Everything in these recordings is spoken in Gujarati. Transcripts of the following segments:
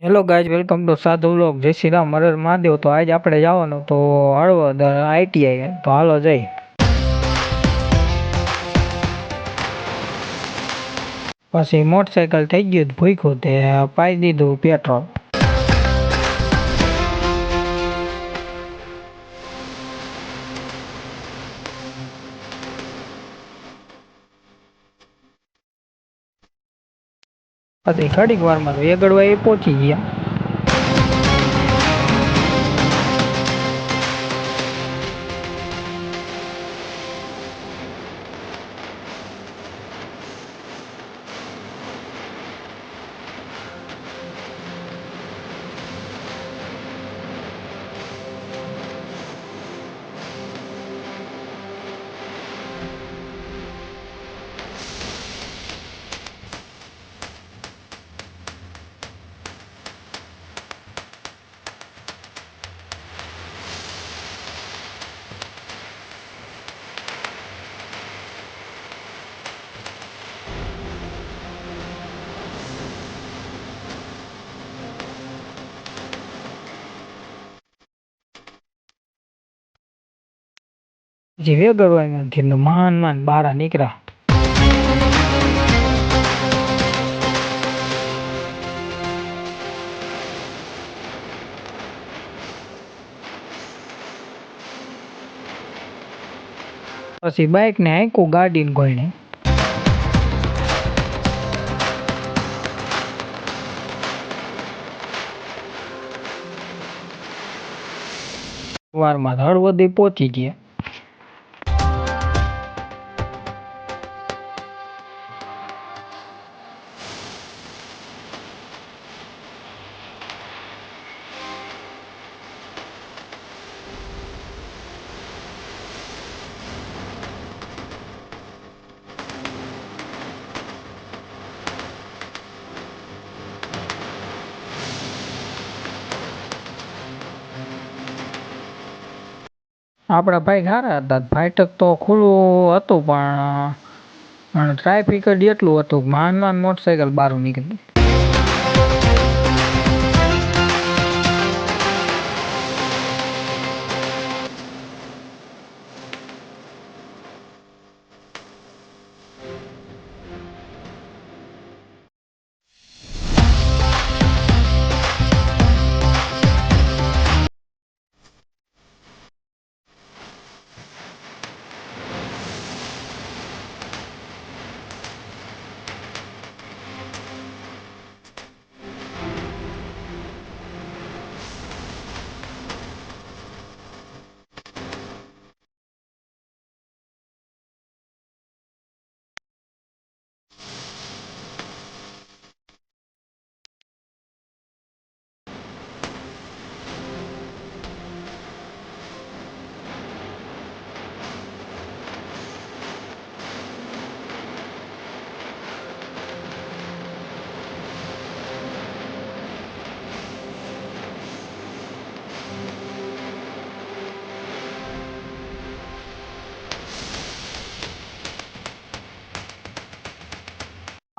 હેલો ગાઈઝ, વેલકમ ટુ સાધુ વ્લોગ. જય શ્રી રામ, હર હર મહાદેવ. તો આજે આપણે જવાનું તો હળવદ આઈટીઆઈ. તો હાલો જઈ. પછી મોટરસાઇકલ થઈ ગયું ભૂખ્યું તે પાઈ દીધું પેટ્રોલ. પછી ઘડીક વારમાં તો એગડવા એ પહોંચી ગયા. પછી વેગડવા માંડ બહાર નીકળ્યા. પછી બાઇક ને હાંક્યું ગાડીને કોઈને. વારમાં હળવદ પહોંચી ગયા. આપણા ભાઈ સારા હતા. ફાટક તો ખુલ્લું હતું પણ ટ્રાફિક જ એટલું હતું. માંડ મોટરસાઇકલ બહાર નીકળી.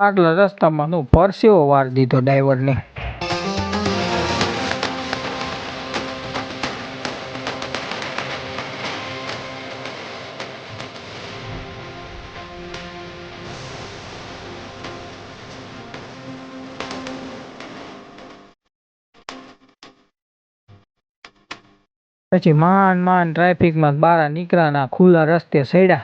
આટલા રસ્તામાં પરસેવો વાર દીધો ડ્રાઈવરને. પછી માંડ ટ્રાફિકમાં બહાર નીકળ્યા, ખુલ્લા રસ્તે ચડ્યા.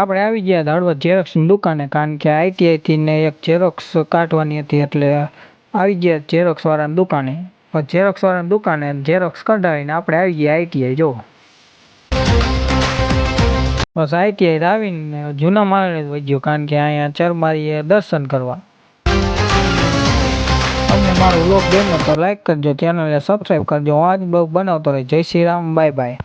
આપણે આવી ગયા હળવદ ઝેરોક્સની દુકાને, કારણ કે આઈટીઆઈ થી ને એક ઝેરોક્સ કાઢવાની હતી એટલે આવી ગયા ઝેરોક્સવાળાની દુકાને. પછી ઝેરોક્સવાળાની દુકાને ઝેરોક્સ કઢાવીને આપણે આવી ગયા આઈટીઆઈ. જો બસ આઈટીઆઈ આવીને જૂના માળે જ વહી કારણ કે અહીંયા ચરમારીએ દર્શન કરવા. તમને મારો વ્લોગ ગમ્યો તો લાઈક કરજો, ચેનલને સબસ્ક્રાઈબ કરજો. હું આજ બ્લોગ બનાવતો રહે. જય શ્રી રામ, બાય બાય.